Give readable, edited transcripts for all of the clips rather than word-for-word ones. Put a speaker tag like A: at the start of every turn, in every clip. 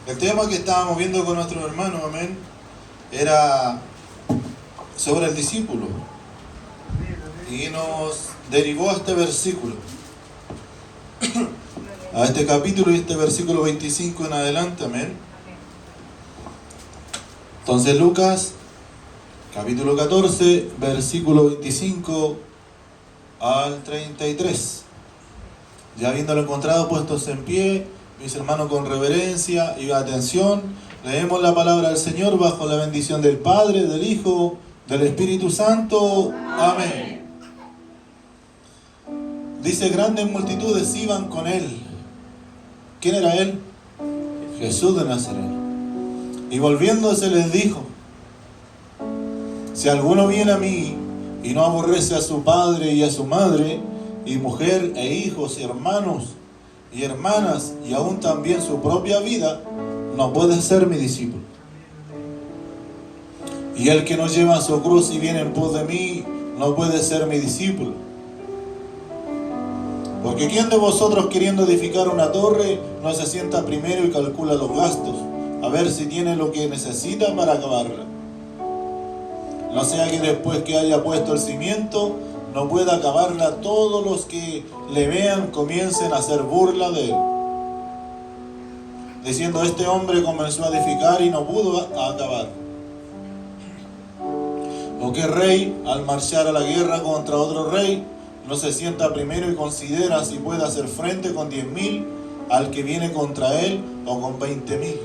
A: El tema que estábamos viendo con nuestros hermanos, amén, era sobre el discípulo. Y nos derivó a este versículo, a este capítulo y este versículo 25 en adelante, amén. Entonces Lucas, capítulo 14, versículo 25 al 33. Ya habiéndolo encontrado, puestos en pie, mis hermanos, con reverencia y atención, leemos la palabra del Señor bajo la bendición del Padre, del Hijo, del Espíritu Santo. Amén. Dice: grandes multitudes iban con él. ¿Quién era él? Jesús de Nazaret. Y volviéndose les dijo: si alguno viene a mí y no aborrece a su padre y a su madre, y mujer e hijos y hermanos y hermanas, y aún también su propia vida, no puede ser mi discípulo. Y el que no lleva su cruz y viene en pos de mí, no puede ser mi discípulo. Porque ¿quién de vosotros, queriendo edificar una torre, no se sienta primero y calcula los gastos, a ver si tiene lo que necesita para acabarla? No sea que después que haya puesto el cimiento, no pueda acabarla, todos los que le vean comiencen a hacer burla de él, diciendo: este hombre comenzó a edificar y no pudo acabar. ¿O qué rey, al marchar a la guerra contra otro rey, no se sienta primero y considera si puede hacer frente con 10.000 al que viene contra él, o con 20.000?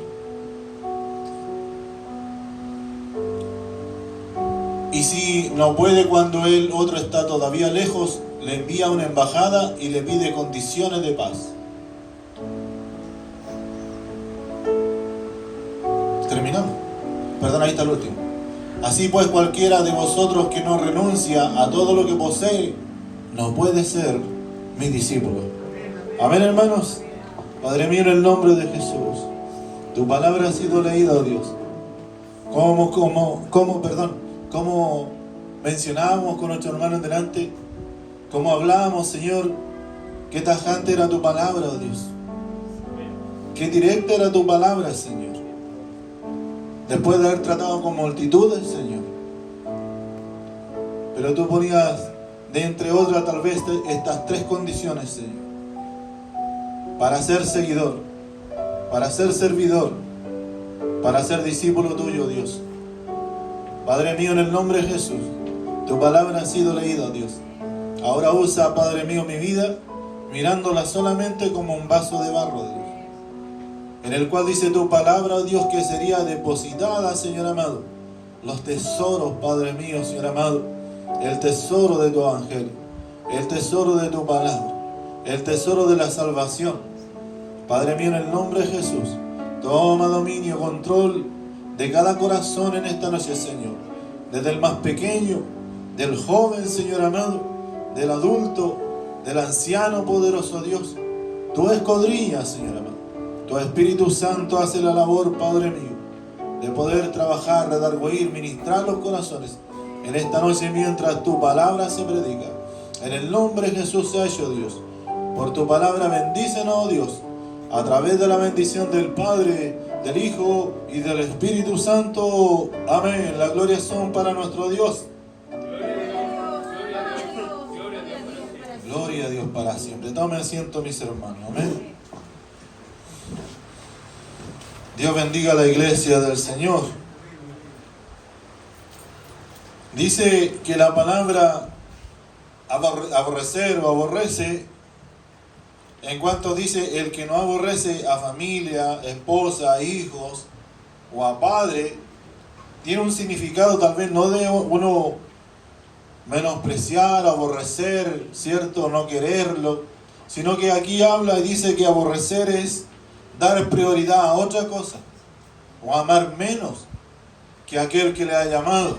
A: Y si no puede cuando el otro está todavía lejos, le envía una embajada y le pide condiciones de paz. Terminamos. Perdón, ahí está el último. Así pues, cualquiera de vosotros que no renuncia a todo lo que posee, no puede ser mi discípulo. Amén, hermanos. Padre mío, en el nombre de Jesús, tu palabra ha sido leída, oh Dios. Como mencionábamos con nuestros hermanos delante, como hablábamos, Señor, qué tajante era tu palabra, oh Dios. Qué directa era tu palabra, Señor. Después de haber tratado con multitudes, Señor. Pero tú ponías, de entre otras, tal vez estas 3 condiciones, Señor, para ser seguidor, para ser servidor, para ser discípulo tuyo, Dios. Padre mío, en el nombre de Jesús, tu palabra ha sido leída, Dios. Ahora usa, Padre mío, mi vida, mirándola solamente como un vaso de barro, Dios, en el cual dice tu palabra, oh Dios, que sería depositada, Señor amado, los tesoros, Padre mío, Señor amado, el tesoro de tu evangelio, el tesoro de tu palabra, el tesoro de la salvación. Padre mío, en el nombre de Jesús, toma dominio, control de cada corazón en esta noche, Señor. Desde el más pequeño, del joven, Señor amado, del adulto, del anciano, poderoso Dios. Tú escudriñas, Señor amado. Tu Espíritu Santo hace la labor, Padre mío, de poder trabajar, redarguir, ministrar los corazones en esta noche mientras tu palabra se predica. En el nombre de Jesús sea hecho, Dios. Por tu palabra bendícenos, oh Dios, a través de la bendición del Padre, del Hijo y del Espíritu Santo. Amén. Las glorias son para nuestro Dios. Gloria a Dios para siempre. Tome asiento, mis hermanos. Amén. Dios bendiga a la iglesia del Señor. Dice que la palabra aborrecer o aborrece, en cuanto dice el que no aborrece a familia, esposa, hijos o a padre, tiene un significado tal vez no de uno menospreciar, aborrecer, ¿cierto? No quererlo, sino que aquí habla y dice que aborrecer es dar prioridad a otra cosa o amar menos que aquel que le ha llamado.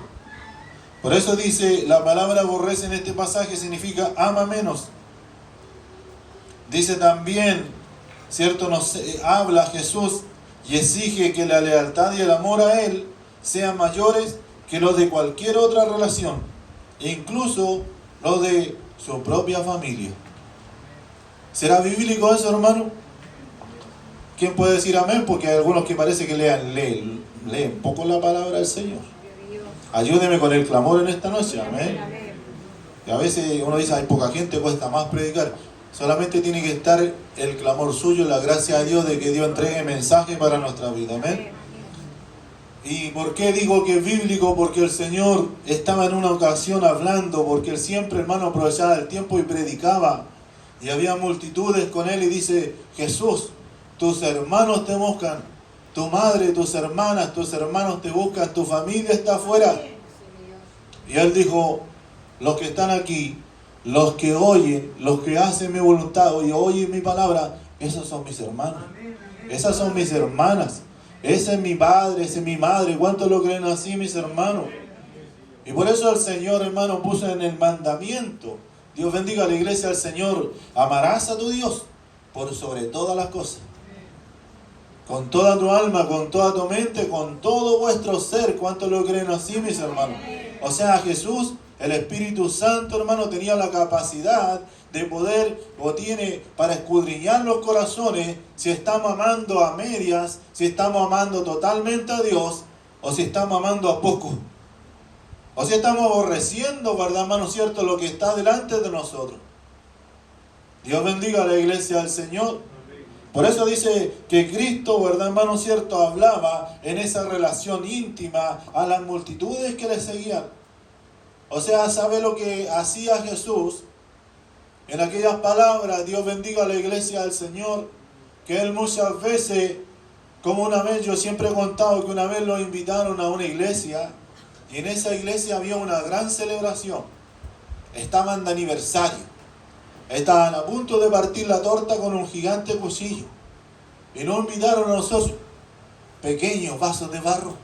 A: Por eso dice la palabra aborrece en este pasaje significa ama menos. Dice también, ¿cierto? Nos habla Jesús y exige que la lealtad y el amor a Él sean mayores que los de cualquier otra relación, incluso los de su propia familia. ¿Será bíblico eso, hermano? ¿Quién puede decir amén? Porque hay algunos que parece que leen poco la palabra del Señor. Ayúdeme con el clamor en esta noche, amén. Y a veces uno dice, hay poca gente, cuesta más predicar. Solamente tiene que estar el clamor suyo, la gracia de Dios de que Dios entregue mensaje para nuestra vida, amén. ¿Y por qué digo que es bíblico? Porque el Señor estaba en una ocasión hablando, porque Él siempre, hermano, aprovechaba el tiempo y predicaba. Y había multitudes con Él y dice, Jesús, tus hermanos te buscan, tu madre, tus hermanas, tus hermanos te buscan, tu familia está afuera. Y Él dijo, los que están aquí, los que oyen, los que hacen mi voluntad y oyen mi palabra, esos son mis hermanos, esas son mis hermanas. Ese es mi padre, ese es mi madre. ¿Cuántos lo creen así, mis hermanos? Y por eso el Señor, hermano, puso en el mandamiento. Dios bendiga a la iglesia del Señor. Amarás a tu Dios por sobre todas las cosas. Con toda tu alma, con toda tu mente, con todo vuestro ser. ¿Cuántos lo creen así, mis hermanos? O sea, Jesús, el Espíritu Santo, hermano, tenía la capacidad de poder, o tiene, para escudriñar los corazones, si estamos amando a medias, si estamos amando totalmente a Dios, o si estamos amando a poco. O si estamos aborreciendo, ¿verdad, hermano cierto?, lo que está delante de nosotros. Dios bendiga a la iglesia del Señor. Por eso dice que Cristo, ¿verdad, hermano cierto?, hablaba en esa relación íntima a las multitudes que le seguían. O sea, ¿sabe lo que hacía Jesús? En aquellas palabras, Dios bendiga a la iglesia del Señor, que Él muchas veces, como una vez, yo siempre he contado que una vez lo invitaron a una iglesia, y en esa iglesia había una gran celebración. Estaban de aniversario. Estaban a punto de partir la torta con un gigante cuchillo. Y nos invitaron a nosotros, pequeños vasos de barro.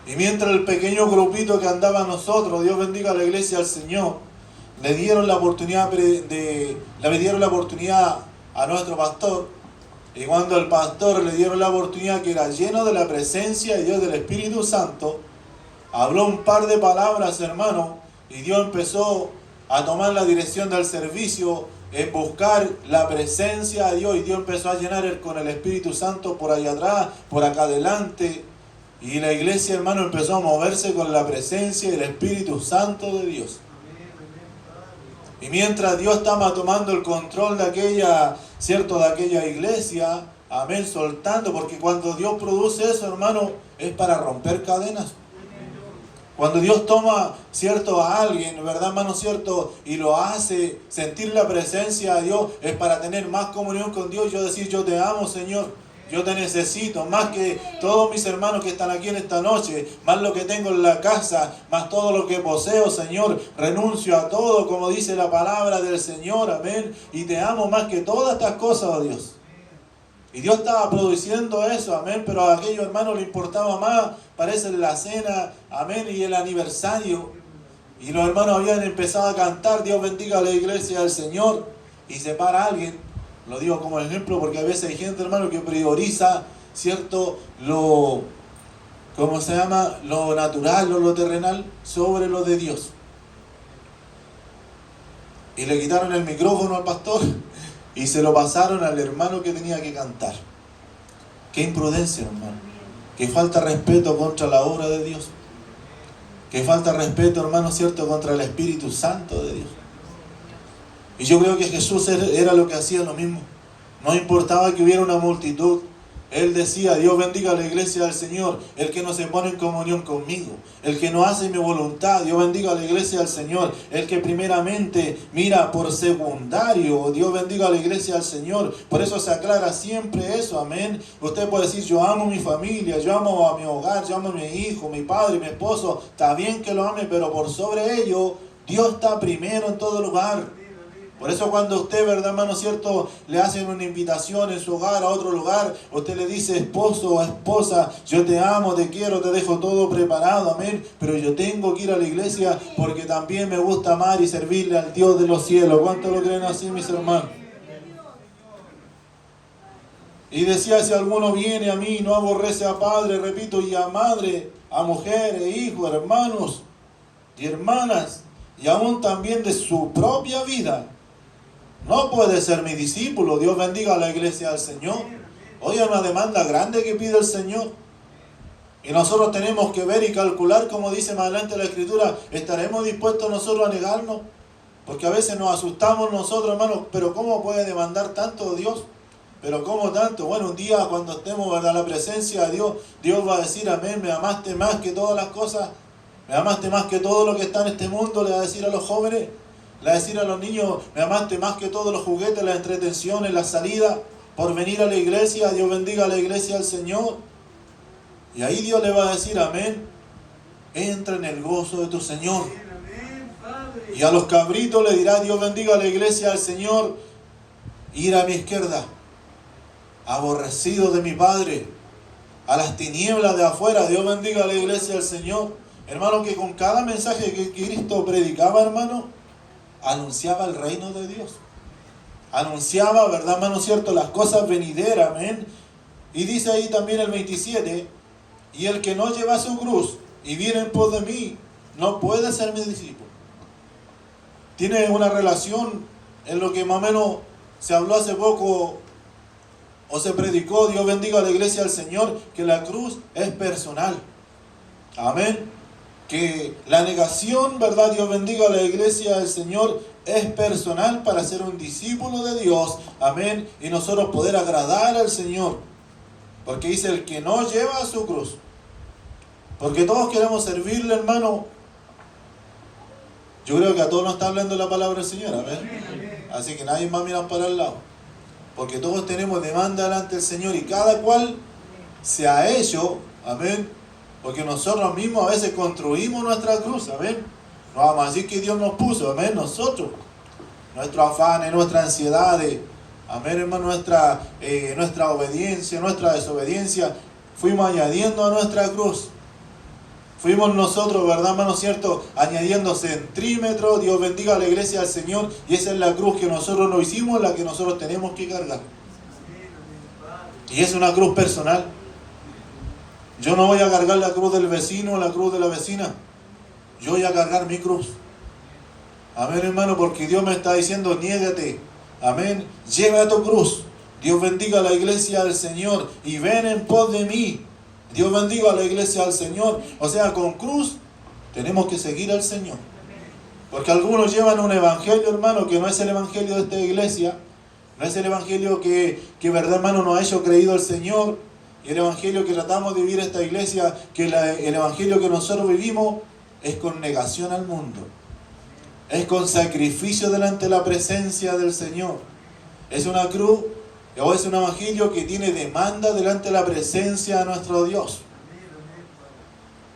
A: Y mientras el pequeño grupito que andaba a nosotros, Dios bendiga a la iglesia del Señor, le dieron la oportunidad a nuestro pastor. Y cuando el pastor le dieron la oportunidad, que era lleno de la presencia de Dios, del Espíritu Santo, habló un par de palabras, hermano, y Dios empezó a tomar la dirección del servicio, en buscar la presencia de Dios, y Dios empezó a llenar con el Espíritu Santo por allá atrás, por acá adelante, y la iglesia, hermano, empezó a moverse con la presencia del Espíritu Santo de Dios. Y mientras Dios estaba tomando el control de aquella iglesia, amén, soltando, porque cuando Dios produce eso, hermano, es para romper cadenas. Cuando Dios toma, cierto, a alguien, ¿verdad, hermano, cierto? Y lo hace sentir la presencia de Dios, es para tener más comunión con Dios. Yo decir, yo te amo, Señor, yo te necesito, más que todos mis hermanos que están aquí en esta noche, más lo que tengo en la casa, más todo lo que poseo, Señor. Renuncio a todo, como dice la palabra del Señor, amén. Y te amo más que todas estas cosas, oh Dios. Y Dios estaba produciendo eso, amén, pero a aquellos hermanos le importaba más, parece, la cena, amén, y el aniversario. Y los hermanos habían empezado a cantar, Dios bendiga a la iglesia del Señor, y se para alguien, lo digo como ejemplo, porque a veces hay gente, hermano, que prioriza, cierto, lo natural o lo terrenal sobre lo de Dios. Y le quitaron el micrófono al pastor, y se lo pasaron al hermano que tenía que cantar. Qué imprudencia, hermano. Qué falta de respeto contra la obra de Dios. Qué falta de respeto, hermano, cierto, contra el Espíritu Santo de Dios. Y yo creo que Jesús era lo que hacía lo mismo. No importaba que hubiera una multitud. Él decía, Dios bendiga a la iglesia del Señor, el que no se pone en comunión conmigo, el que no hace mi voluntad, Dios bendiga a la iglesia del Señor, el que primeramente mira por secundario, Dios bendiga a la iglesia del Señor. Por eso se aclara siempre eso, amén. Usted puede decir, yo amo a mi familia, yo amo a mi hogar, yo amo a mi hijo, mi padre, mi esposo, está bien que lo ame, pero por sobre ello, Dios está primero en todo lugar. Por eso cuando usted, ¿verdad, hermano cierto?, le hacen una invitación en su hogar, a otro lugar, usted le dice, esposo o esposa, yo te amo, te quiero, te dejo todo preparado, amén, pero yo tengo que ir a la iglesia porque también me gusta amar y servirle al Dios de los cielos. ¿Cuántos lo creen así, mis hermanos? Y decía, si alguno viene a mí, no aborrece a padre, repito, y a madre, a mujeres, hijos, hermanos y hermanas, y aún también de su propia vida, no puede ser mi discípulo. Dios bendiga a la iglesia del Señor. Hoy hay una demanda grande que pide el Señor. Y nosotros tenemos que ver y calcular, como dice más adelante la Escritura, ¿estaremos dispuestos nosotros a negarnos? Porque a veces nos asustamos nosotros, hermanos, pero ¿cómo puede demandar tanto Dios? Pero ¿cómo tanto? Bueno, un día cuando estemos, ¿verdad?, en la presencia de Dios, Dios va a decir, amén, me amaste más que todas las cosas, me amaste más que todo lo que está en este mundo, le va a decir a los jóvenes, le va a decir a los niños, me amaste más que todos los juguetes, las entretenciones, la salida, por venir a la iglesia. Dios bendiga a la iglesia del Señor. Y ahí Dios le va a decir, amén, entra en el gozo de tu Señor. Y a los cabritos le dirá, Dios bendiga a la iglesia del Señor, ir a mi izquierda, aborrecido de mi Padre, a las tinieblas de afuera. Dios bendiga a la iglesia del Señor. Hermano, que con cada mensaje que Cristo predicaba, hermano, anunciaba el reino de Dios. Anunciaba, ¿verdad, hermano, cierto?, las cosas venideras, amén. Y dice ahí también el 27, y el que no lleva su cruz y viene en pos de mí, no puede ser mi discípulo. Tiene una relación en lo que más o menos se habló hace poco o se predicó, Dios bendiga a la iglesia del Señor, que la cruz es personal. Amén. Que la negación, ¿verdad?, Dios bendiga a la iglesia del Señor, es personal para ser un discípulo de Dios. Amén. Y nosotros poder agradar al Señor. Porque dice, el que no lleva su cruz. Porque todos queremos servirle, hermano. Yo creo que a todos nos está hablando la palabra del Señor. Amén. Así que nadie más mira para el lado. Porque todos tenemos demanda delante del Señor. Y cada cual se ha hecho. Amén. Porque nosotros mismos a veces construimos nuestra cruz. Amén. No vamos a decir que Dios nos puso. Amén. Nosotros. Nuestros afanes, nuestras ansiedades. Amén, hermano. Nuestra obediencia, nuestra desobediencia. Fuimos añadiendo a nuestra cruz. Fuimos nosotros, ¿verdad, hermano, cierto?, añadiendo centímetros. Dios bendiga a la iglesia del Señor. Y esa es la cruz que nosotros no hicimos, la que nosotros tenemos que cargar. Y es una cruz personal. Yo no voy a cargar la cruz del vecino o la cruz de la vecina. Yo voy a cargar mi cruz. Amén, hermano, porque Dios me está diciendo, niégate. Amén. Lleva tu cruz. Dios bendiga a la iglesia del Señor. Y ven en pos de mí. Dios bendiga a la iglesia del Señor. O sea, con cruz tenemos que seguir al Señor. Porque algunos llevan un evangelio, hermano, que no es el evangelio de esta iglesia. No es el evangelio que verdad, hermano, nos ha hecho creído el Señor. Y el evangelio que tratamos de vivir esta iglesia, que el evangelio que nosotros vivimos, es con negación al mundo. Es con sacrificio delante de la presencia del Señor. Es una cruz, o es un evangelio que tiene demanda delante de la presencia de nuestro Dios.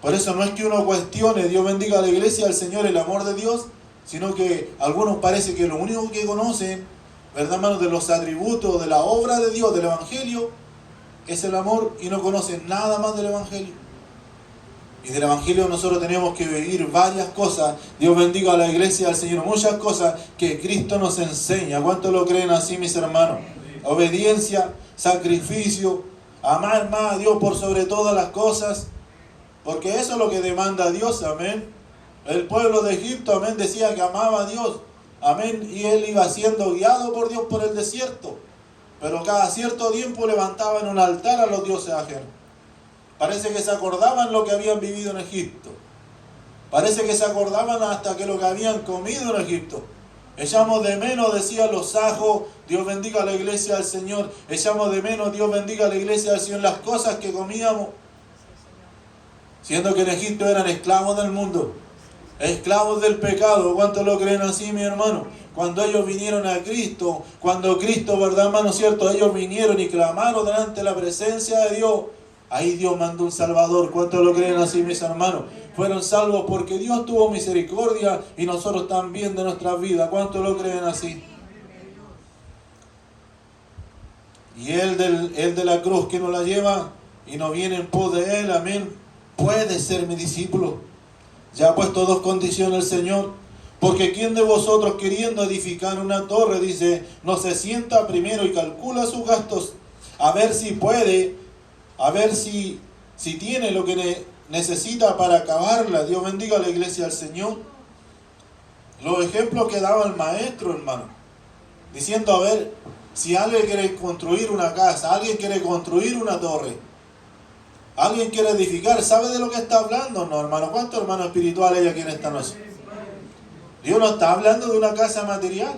A: Por eso no es que uno cuestione, Dios bendiga a la iglesia del Señor, el amor de Dios, sino que algunos parece que lo único que conocen, ¿verdad, hermanos?, de los atributos, de la obra de Dios, del evangelio, es el amor, y no conocen nada más del evangelio. Y del evangelio nosotros tenemos que vivir varias cosas. Dios bendiga a la iglesia del Señor, muchas cosas que Cristo nos enseña. ¿Cuántos lo creen así, mis hermanos? Obediencia, sacrificio, amar más a Dios por sobre todas las cosas, porque eso es lo que demanda Dios. Amén. El pueblo de Egipto, amén, decía que amaba a Dios, amén, y él iba siendo guiado por Dios por el desierto, pero cada cierto tiempo levantaban un altar a los dioses ajenos. Parece que se acordaban lo que habían vivido en Egipto. Parece que se acordaban hasta que lo que habían comido en Egipto. Echamos de menos, decían los sajos, Dios bendiga a la iglesia del Señor. Echamos de menos, Dios bendiga a la iglesia del Señor, las cosas que comíamos. Siendo que en Egipto eran esclavos del mundo, esclavos del pecado. ¿Cuántos lo creen así, mi hermano? Cuando ellos vinieron a Cristo, cuando Cristo, ¿verdad, hermano, cierto?, ellos vinieron y clamaron delante de la presencia de Dios. Ahí Dios mandó un Salvador. ¿Cuántos lo creen así, mis hermanos? Fueron salvos porque Dios tuvo misericordia y nosotros también de nuestras vidas. ¿Cuántos lo creen así? Y Él de la cruz que nos la lleva y no viene en pos de Él, amén, puede ser mi discípulo. Ya ha puesto dos condiciones el Señor. Porque ¿quién de vosotros queriendo edificar una torre, dice, no se sienta primero y calcula sus gastos, a ver si puede, a ver si tiene lo que necesita para acabarla? Dios bendiga a la iglesia del Señor. Los ejemplos que daba el maestro, hermano, diciendo, a ver, Si alguien quiere construir una casa, alguien quiere construir una torre, alguien quiere edificar, ¿sabe de lo que está hablando? No, hermano. ¿Cuántos hermanos espirituales hay aquí en esta noche? Dios no está hablando de una casa material.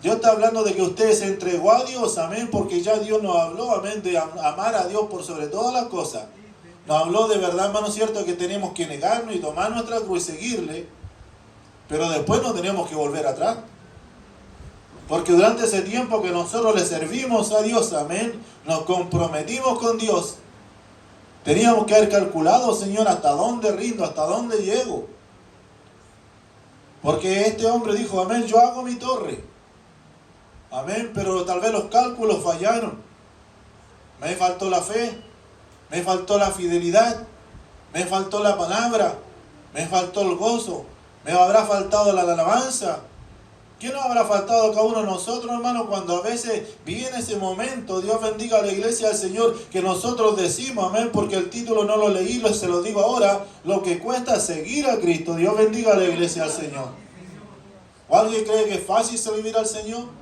A: Dios está hablando de que usted se entregó a Dios, amén, porque ya Dios nos habló, amén, de amar a Dios por sobre todas las cosas. Nos habló de verdad, hermano, cierto, que tenemos que negarnos y tomar nuestra cruz y seguirle, pero después no tenemos que volver atrás. Porque durante ese tiempo que nosotros le servimos a Dios, amén, nos comprometimos con Dios, teníamos que haber calculado, Señor, hasta dónde rindo, hasta dónde llego. Porque este hombre dijo, amén, yo hago mi torre. Amén, pero tal vez los cálculos fallaron. Me faltó la fe, me faltó la fidelidad, me faltó la palabra, me faltó el gozo, me habrá faltado la alabanza. ¿Qué nos habrá faltado a cada uno de nosotros, hermano, cuando a veces viene ese momento? Dios bendiga a la iglesia del Señor, que nosotros decimos, amén, porque el título no lo leí, se lo digo ahora, lo que cuesta seguir a Cristo. Dios bendiga a la iglesia del Señor. ¿O alguien cree que es fácil servir al Señor?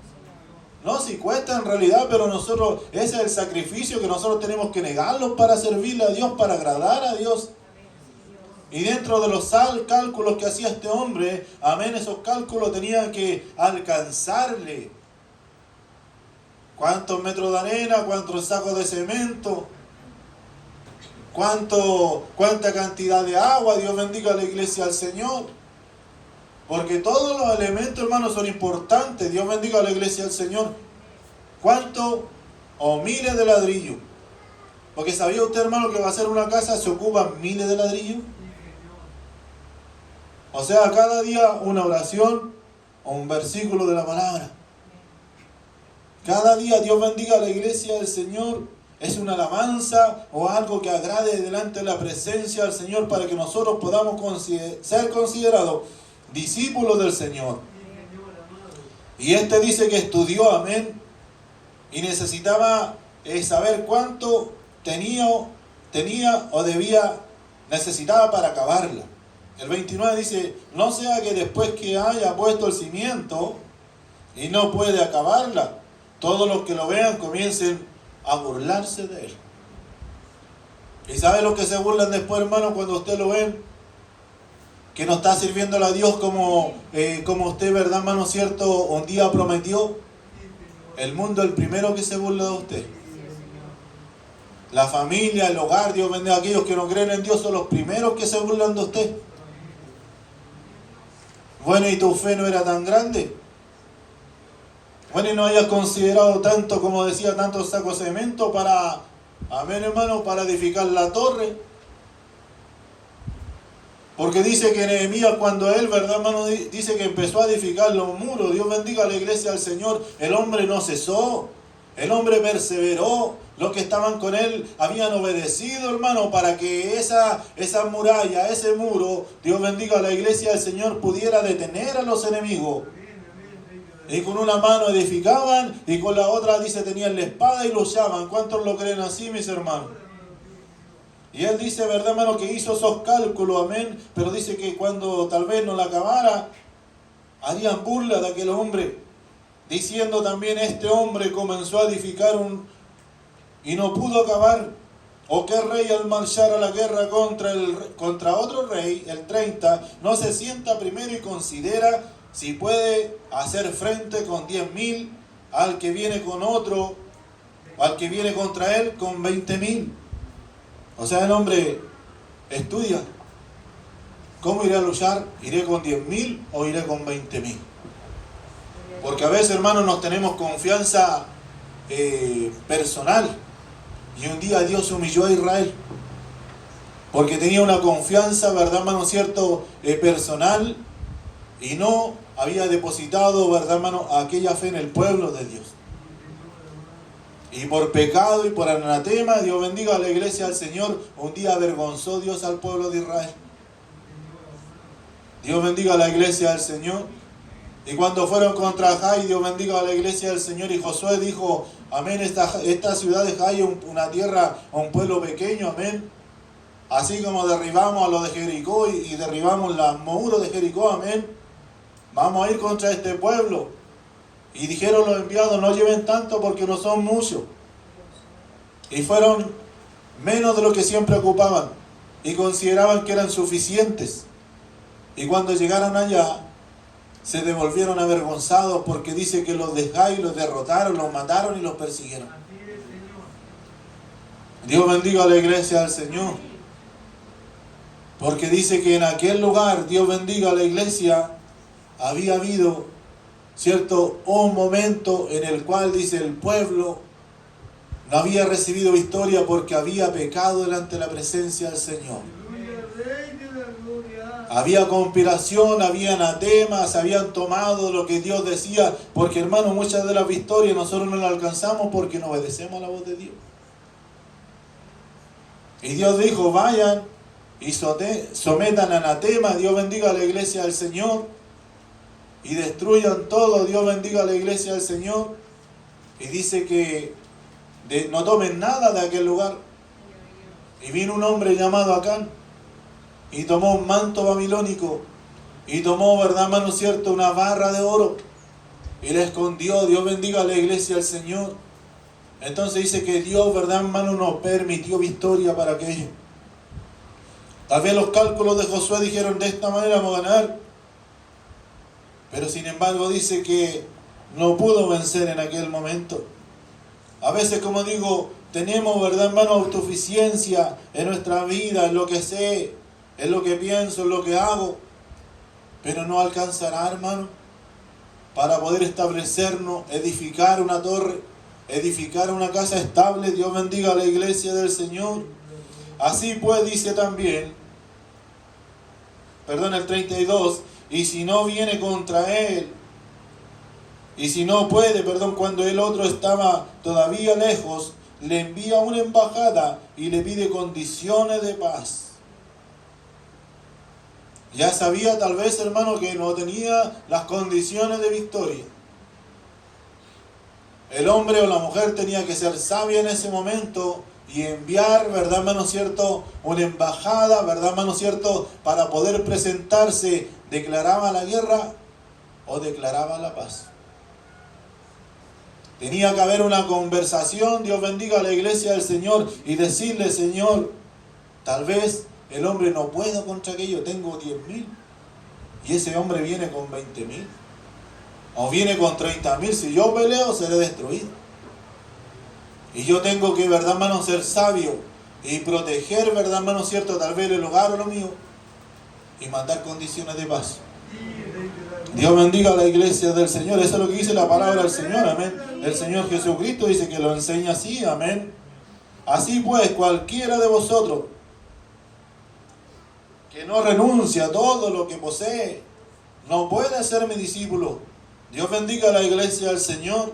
A: No, si cuesta en realidad, pero nosotros, ese es el sacrificio que nosotros tenemos que negarlo para servirle a Dios, para agradar a Dios. Y dentro de los cálculos que hacía este hombre, amén, esos cálculos tenían que alcanzarle. ¿Cuántos metros de arena? ¿Cuántos sacos de cemento? ¿Cuánta cantidad de agua? Dios bendiga a la iglesia del Señor. Porque todos los elementos, hermanos, son importantes. Dios bendiga a la iglesia del Señor. ¿Cuánto? O miles de ladrillos. Porque ¿sabía usted, hermano, que va a hacer una casa se ocupan miles de ladrillos? O sea, cada día una oración o un versículo de la palabra. Cada día Dios bendiga a la iglesia del Señor. Es una alabanza o algo que agrade delante de la presencia del Señor para que nosotros podamos ser considerados discípulos del Señor. Y este dice que estudió, amén, y necesitaba saber cuánto tenía o necesitaba para acabarla. El 29 dice, no sea que después que haya puesto el cimiento y no puede acabarla, todos los que lo vean comiencen a burlarse de él. ¿Y sabe lo que se burlan después, hermano, cuando usted lo ven? Que no está sirviéndole a Dios como usted, ¿verdad, hermano, cierto? Un día prometió. El mundo es el primero que se burla de usted. La familia, el hogar, Dios bendiga a aquellos que no creen en Dios, son los primeros que se burlan de usted. Bueno, ¿y tu fe no era tan grande? Bueno, y no hayas considerado tanto, como decía, tantos sacos de cemento para, amén, hermano, para edificar la torre. Porque dice que Nehemías, cuando él, verdad, hermano, dice que empezó a edificar los muros. Dios bendiga a la iglesia del Señor. El hombre no cesó. El hombre perseveró. Los que estaban con él habían obedecido, hermano, para que esa muralla, ese muro, Dios bendiga a la iglesia del Señor, pudiera detener a los enemigos. Y con una mano edificaban y con la otra, dice, tenían la espada y luchaban. ¿Cuántos lo creen así, mis hermanos? Y él dice, verdad, hermano, que hizo esos cálculos, amén, pero dice que cuando tal vez no la acabara, harían burla de aquel hombre, diciendo también, este hombre comenzó a edificar y no pudo acabar. ¿O qué rey al marchar a la guerra contra otro rey, el 30, no se sienta primero y considera si puede hacer frente con 10.000 al que viene con otro, al que viene contra él con 20.000? O sea, el hombre estudia. ¿Cómo iré a luchar? ¿Iré con 10.000 o iré con 20.000? Porque a veces, hermanos, nos tenemos confianza personal. Y un día Dios humilló a Israel. Porque tenía una confianza, ¿verdad, hermano, cierto, personal. Y no había depositado, ¿verdad, hermano, aquella fe en el pueblo de Dios. Y por pecado y por anatema, Dios bendiga a la iglesia del Señor, un día avergonzó Dios al pueblo de Israel. Dios bendiga a la iglesia del Señor. Y cuando fueron contra Jai, Dios bendiga a la iglesia del Señor. Y Josué dijo, amén, esta ciudad de Jai es una tierra, un pueblo pequeño, amén. Así como derribamos a los de Jericó y derribamos los muros de Jericó, amén. Vamos a ir contra este pueblo. Y dijeron los enviados, no lleven tanto porque no son muchos. Y fueron menos de lo que siempre ocupaban. Y consideraban que eran suficientes. Y cuando llegaron allá, se devolvieron avergonzados porque dice que los de Jai los derrotaron, los mataron y los persiguieron. Dios bendiga a la iglesia del Señor. Porque dice que en aquel lugar, Dios bendiga a la iglesia, había habido, ¿cierto?, un momento en el cual, dice, el pueblo no había recibido victoria porque había pecado delante de la presencia del Señor. Había conspiración, había anatemas, habían tomado lo que Dios decía, porque hermano, muchas de las victorias nosotros no las alcanzamos porque no obedecemos a la voz de Dios. Y Dios dijo, vayan y sometan anatema, Dios bendiga a la iglesia del Señor, y destruyan todo, Dios bendiga a la iglesia del Señor, y dice que no tomen nada de aquel lugar. Y vino un hombre llamado Acán, y tomó un manto babilónico, y tomó, verdad, hermano, cierto, una barra de oro, y la escondió. Dios bendiga a la iglesia del Señor. Entonces dice que Dios, verdad, hermano, nos permitió victoria para aquello. Tal vez los cálculos de Josué dijeron, de esta manera vamos a ganar. Pero sin embargo dice que no pudo vencer en aquel momento. A veces, como digo, tenemos, verdad, hermano, autosuficiencia en nuestra vida, en lo que sé, en lo que pienso, en lo que hago. Pero no alcanzará, hermano, para poder establecernos, edificar una torre, edificar una casa estable. Dios bendiga a la iglesia del Señor. Así pues dice también, el 32, y si no viene contra él, y si no puede, cuando el otro estaba todavía lejos, le envía una embajada y le pide condiciones de paz. Ya sabía tal vez, hermano, que no tenía las condiciones de victoria. El hombre o la mujer tenía que ser sabia en ese momento y enviar, verdad, hermano, cierto, una embajada, verdad, hermano, cierto, para poder presentarse. ¿Declaraba la guerra o declaraba la paz? Tenía que haber una conversación. Dios bendiga a la iglesia del Señor y decirle, Señor, tal vez el hombre no puedo contra aquello, tengo 10.000 y ese hombre viene con 20.000 o viene con 30.000. Si yo peleo, seré destruido. Y yo tengo que, verdad, hermano, ser sabio y proteger, verdad, hermano, cierto, tal vez el hogar o lo mío, y mandar condiciones de paz. Dios bendiga a la iglesia del Señor. Eso es lo que dice la palabra del Señor, amén. El Señor Jesucristo dice que lo enseña así, amén. Así pues, cualquiera de vosotros que no renuncia a todo lo que posee, no puede ser mi discípulo. Dios bendiga a la iglesia del Señor.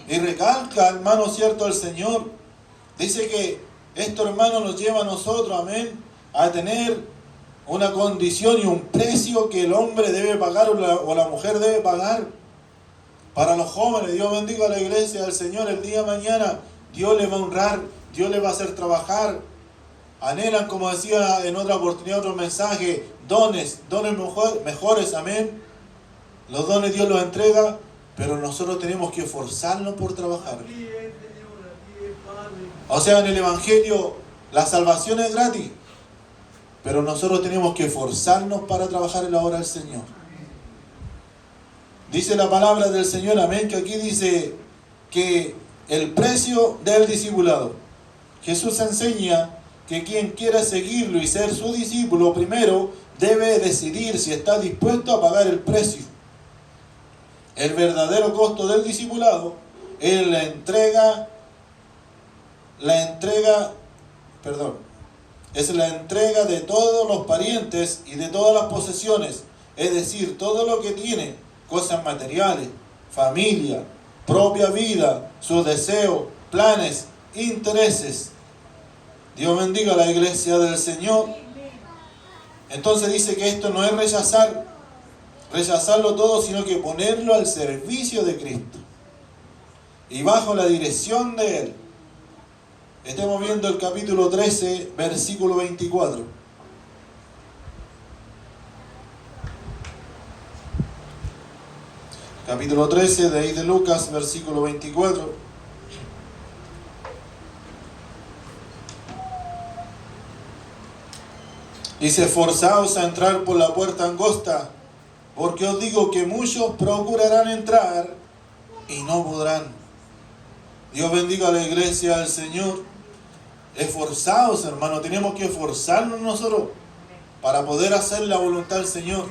A: Y recalca, hermano, cierto, el Señor. Dice que esto, hermano, nos lleva a nosotros, amén, a tener una condición y un precio que el hombre debe pagar o la mujer debe pagar. Para los jóvenes, Dios bendiga a la iglesia del Señor. El día de mañana, Dios les va a honrar, Dios les va a hacer trabajar. Anhelan, como decía en otra oportunidad, otro mensaje, dones mejores, amén. Los dones Dios los entrega, pero nosotros tenemos que esforzarnos por trabajar. O sea, en el Evangelio la salvación es gratis, pero nosotros tenemos que esforzarnos para trabajar en la obra del Señor. Dice la palabra del Señor, amén, que aquí dice que el precio del discipulado. Jesús enseña que quien quiera seguirlo y ser su discípulo, primero debe decidir si está dispuesto a pagar el precio. El verdadero costo del discipulado es la entrega de todos los parientes y de todas las posesiones, es decir, todo lo que tiene, cosas materiales, familia, propia vida, sus deseos, planes, intereses. Dios bendiga a la iglesia del Señor. Entonces dice que esto no es rechazarlo todo, sino que ponerlo al servicio de Cristo y bajo la dirección de Él. Estamos viendo el capítulo 13, versículo 24. capítulo 13, de ahí de Lucas, versículo 24. Dice: esforzaos a entrar por la puerta angosta, porque os digo que muchos procurarán entrar y no podrán. Dios bendiga a la iglesia del Señor. Esforzaos, hermano, tenemos que esforzarnos nosotros para poder hacer la voluntad del Señor.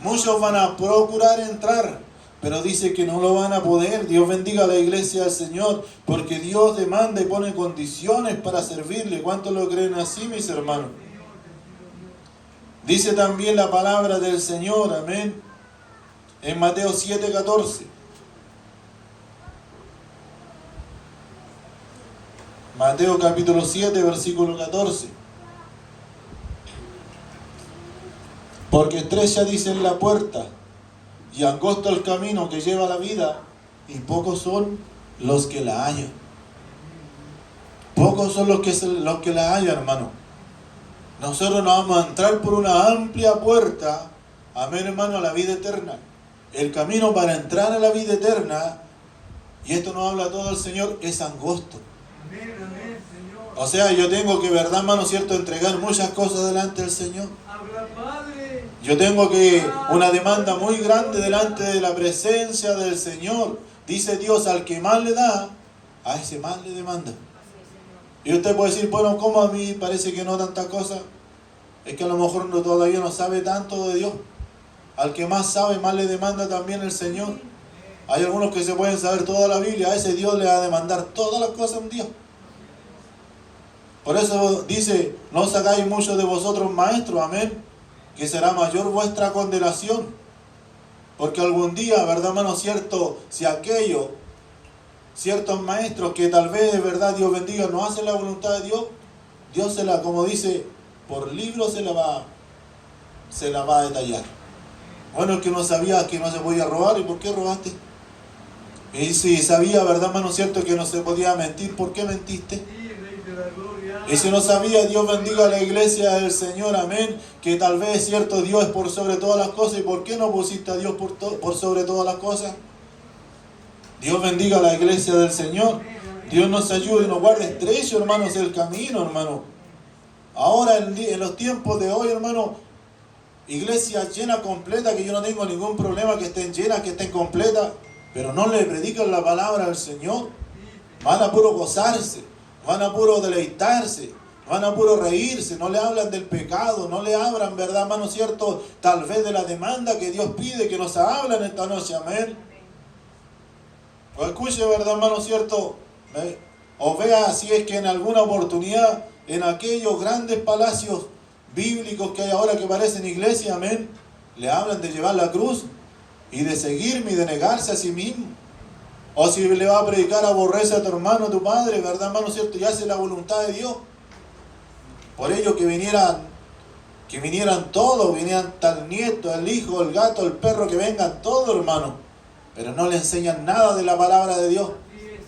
A: Muchos van a procurar entrar, pero dice que no lo van a poder. Dios bendiga a la iglesia del Señor, porque Dios demanda y pone condiciones para servirle. ¿Cuántos lo creen así, mis hermanos? Dice también la palabra del Señor, amén, en Mateo 7:14. Mateo capítulo 7, versículo 14. Porque estrecha, dice, en la puerta, y angosto el camino que lleva a la vida, y pocos son los que la hallan. Pocos son los que la hallan, hermano. Nosotros nos vamos a entrar por una amplia puerta, amén, hermano, a la vida eterna. El camino para entrar a la vida eterna, y esto nos habla todo el Señor, es angosto. O sea, yo tengo que, verdad, hermano, cierto, entregar muchas cosas delante del Señor. Yo tengo que una demanda muy grande delante de la presencia del Señor. Dice Dios, al que más le da, a ese más le demanda. Y usted puede decir, bueno, ¿cómo a mí parece que no tantas cosas? Es que a lo mejor todavía no sabe tanto de Dios. Al que más sabe, más le demanda también el Señor. Hay algunos que se pueden saber toda la Biblia, a ese Dios le va a demandar todas las cosas un día. Por eso dice, no os hagáis muchos de vosotros maestros, amén, que será mayor vuestra condenación. Porque algún día, verdad, hermano, cierto, si ciertos maestros que tal vez de verdad, Dios bendiga, no hacen la voluntad de Dios, Dios se la, como dice, por libro se la va a detallar. Bueno, el que no sabía que no se podía robar, ¿y por qué robaste? Y si sabía, verdad, hermano, cierto, que no se podía mentir, ¿por qué mentiste? Y si no sabía, Dios bendiga a la iglesia del Señor, amén, que tal vez, cierto, Dios es por sobre todas las cosas, ¿y por qué no pusiste a Dios por sobre todas las cosas? Dios bendiga a la iglesia del Señor. Dios nos ayude y nos guarde estrecho, hermanos, el camino, hermano. Ahora, en los tiempos de hoy, hermano, iglesias llenas, completas, que yo no tengo ningún problema que estén llenas, que estén completas, pero no le predican la palabra al Señor. Van a puro gozarse, van a puro deleitarse, van a puro reírse, no le hablan del pecado, no le hablan, verdad, hermano, cierto, tal vez de la demanda que Dios pide que nos hablen esta noche, amén. O escuche, verdad, hermano, cierto, o vea si es que en alguna oportunidad, en aquellos grandes palacios bíblicos que hay ahora que parecen iglesia, amén, le hablan de llevar la cruz y de seguirme y de negarse a sí mismo. O si le va a predicar, aborrece a tu hermano, a tu padre, verdad, hermano, cierto, y hace la voluntad de Dios. Por ello que vinieran todos, vinieran tal nieto, el hijo, el gato, el perro, que vengan todos, hermano. Pero no le enseñan nada de la palabra de Dios.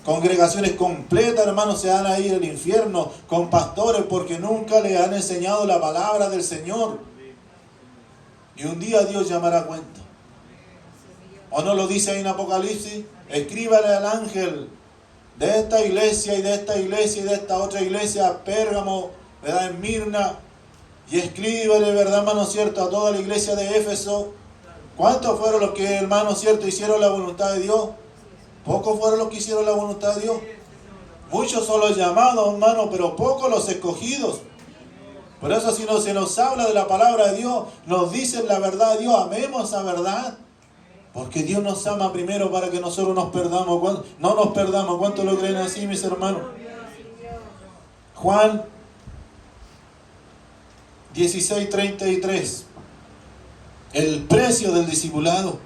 A: Congregaciones completas, hermanos, se van a ir al infierno con pastores porque nunca le han enseñado la palabra del Señor. Y un día Dios llamará cuenta. ¿O no lo dice ahí en Apocalipsis? Escríbale al ángel de esta iglesia y de esta iglesia y de esta otra iglesia, Pérgamo, ¿verdad?, en Mirna. Y escríbele, verdad, hermano, cierto, a toda la iglesia de Éfeso. ¿Cuántos fueron los que, hermano, cierto, hicieron la voluntad de Dios? Pocos fueron los que hicieron la voluntad de Dios. Muchos son los llamados, hermano, pero pocos los escogidos. Por eso, si no se nos habla de la palabra de Dios, nos dicen la verdad de Dios, amemos esa verdad. Porque Dios nos ama primero para que nosotros no nos perdamos. ¿Cuántos lo creen así, mis hermanos? Juan 16:33. El precio del discipulado.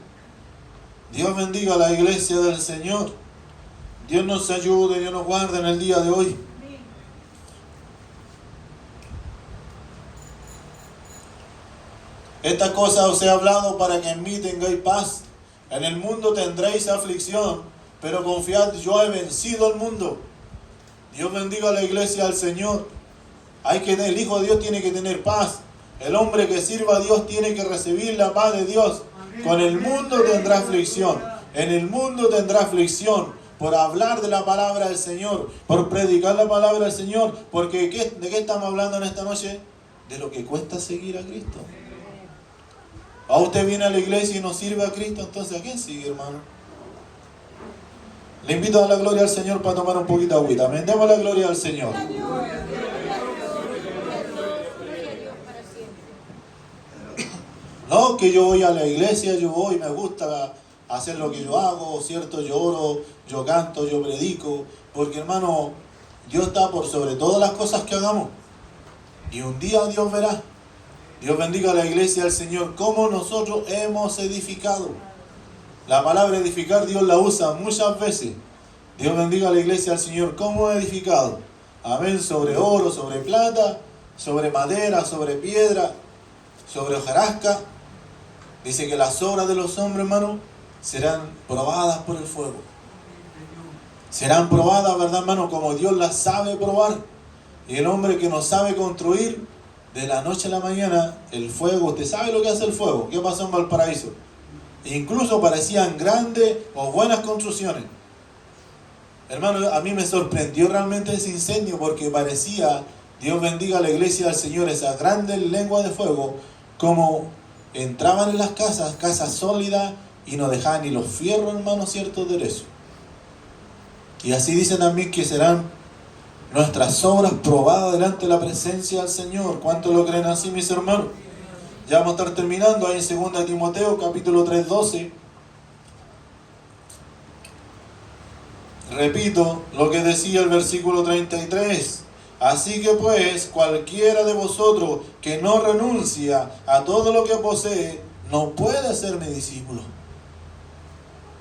A: Dios bendiga a la iglesia del Señor. Dios nos ayude, Dios nos guarde en el día de hoy. Estas cosas os he hablado para que en mí tengáis paz. En el mundo tendréis aflicción, pero confiad, yo he vencido al mundo. Dios bendiga a la iglesia del Señor. El Hijo de Dios tiene que tener paz. El hombre que sirva a Dios tiene que recibir la paz de Dios. Con el mundo tendrá aflicción, En el mundo tendrá aflicción por hablar de la palabra del Señor, por predicar la palabra del Señor, porque ¿de qué estamos hablando en esta noche? De lo que cuesta seguir a Cristo. ¿A usted viene a la iglesia y no sirve a Cristo? Entonces, ¿a quién sigue, hermano? Le invito a dar la gloria al Señor para tomar un poquito de agüita. Amén. Demos la gloria al Señor. No, que yo voy a la iglesia, yo voy, me gusta hacer lo que yo hago, ¿cierto? Yo oro, yo canto, yo predico, porque hermano, Dios está por sobre todas las cosas que hagamos. Y un día Dios verá. Dios bendiga a la iglesia del Señor, como nosotros hemos edificado. La palabra edificar Dios la usa muchas veces. Dios bendiga a la iglesia del Señor, como edificado. Amén, sobre oro, sobre plata, sobre madera, sobre piedra, sobre hojarasca. Dice que las obras de los hombres, hermano, serán probadas por el fuego. Serán probadas, ¿verdad, hermano? Como Dios las sabe probar. Y el hombre que no sabe construir, de la noche a la mañana, el fuego, ¿usted sabe lo que hace el fuego? ¿Qué pasó en Valparaíso? Incluso parecían grandes o buenas construcciones. Hermano, a mí me sorprendió realmente ese incendio porque parecía, Dios bendiga a la iglesia del Señor, esas grandes lenguas de fuego, como entraban en las casas sólidas y no dejaban ni los fierros, hermano, ciertos derechos. Y así dicen también que serán nuestras obras probadas delante de la presencia del Señor. ¿Cuántos lo creen así, mis hermanos? Ya vamos a estar terminando ahí en 2 Timoteo, capítulo 3, 12. Repito lo que decía el versículo 33. Así que pues, cualquiera de vosotros que no renuncia a todo lo que posee, no puede ser mi discípulo.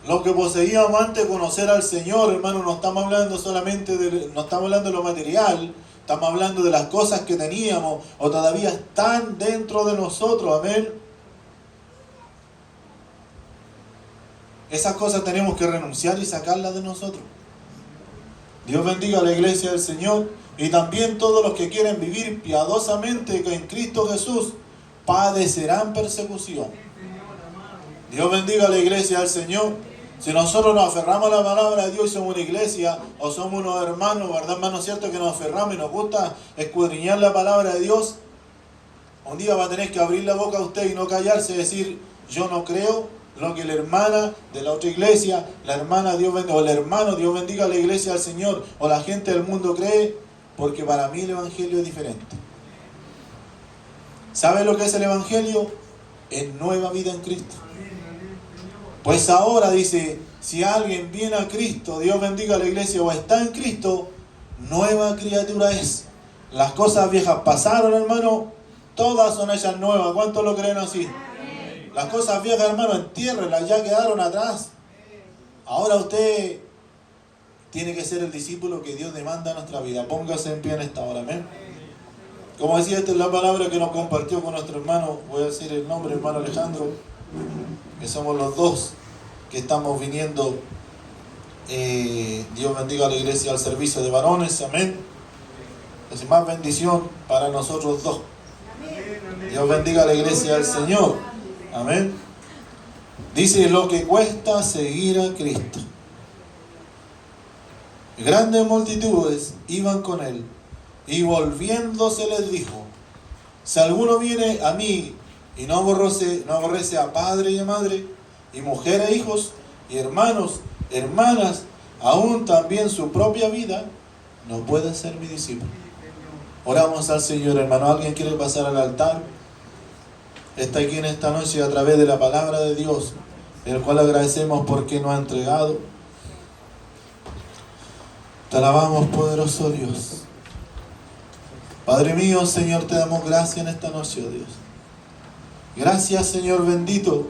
A: Lo que poseíamos antes de conocer al Señor, hermano, no estamos hablando solamente no estamos hablando de lo material, estamos hablando de las cosas que teníamos o todavía están dentro de nosotros, amén. Esas cosas tenemos que renunciar y sacarlas de nosotros. Dios bendiga a la iglesia del Señor y también todos los que quieren vivir piadosamente en Cristo Jesús padecerán persecución. Dios bendiga a la iglesia del Señor. Si nosotros nos aferramos a la palabra de Dios y somos una iglesia o somos unos hermanos, ¿verdad, hermano? ¿Cierto? Que nos aferramos y nos gusta escudriñar la palabra de Dios. Un día va a tener que abrir la boca a usted y no callarse y decir, yo no creo lo que la hermana de la otra iglesia, la hermana Dios bendiga, o el hermano Dios bendiga a la iglesia del Señor, o la gente del mundo cree, porque para mí el evangelio es diferente. ¿Sabe lo que es el evangelio? Es nueva vida en Cristo. Pues ahora dice, si alguien viene a Cristo, Dios bendiga a la iglesia, o está en Cristo, nueva criatura es. Las cosas viejas pasaron, hermano, todas son hechas nuevas. ¿Cuántos lo creen así? Las cosas viejas, hermano, entiérrenlas, ya quedaron atrás. Ahora usted tiene que ser el discípulo que Dios demanda en nuestra vida. Póngase en pie en esta hora, amén. Como decía, esta es la palabra que nos compartió con nuestro hermano, voy a decir el nombre, hermano Alejandro, que somos los dos que estamos viniendo, Dios bendiga a la iglesia al servicio de varones, amén. Es más bendición para nosotros dos. Dios bendiga a la iglesia del Señor, amén. Dice lo que cuesta seguir a Cristo. Grandes multitudes iban con él y volviéndose les dijo, si alguno viene a mí y no aborrece a padre y a madre, y mujer e hijos, y hermanos, hermanas, aún también su propia vida, no puede ser mi discípulo. Oramos al Señor, hermano. ¿Alguien quiere pasar al altar? Está aquí en esta noche a través de la palabra de Dios, el cual agradecemos porque nos ha entregado. Te alabamos, poderoso Dios. Padre mío, Señor, te damos gracias en esta noche, oh Dios. Gracias, Señor bendito,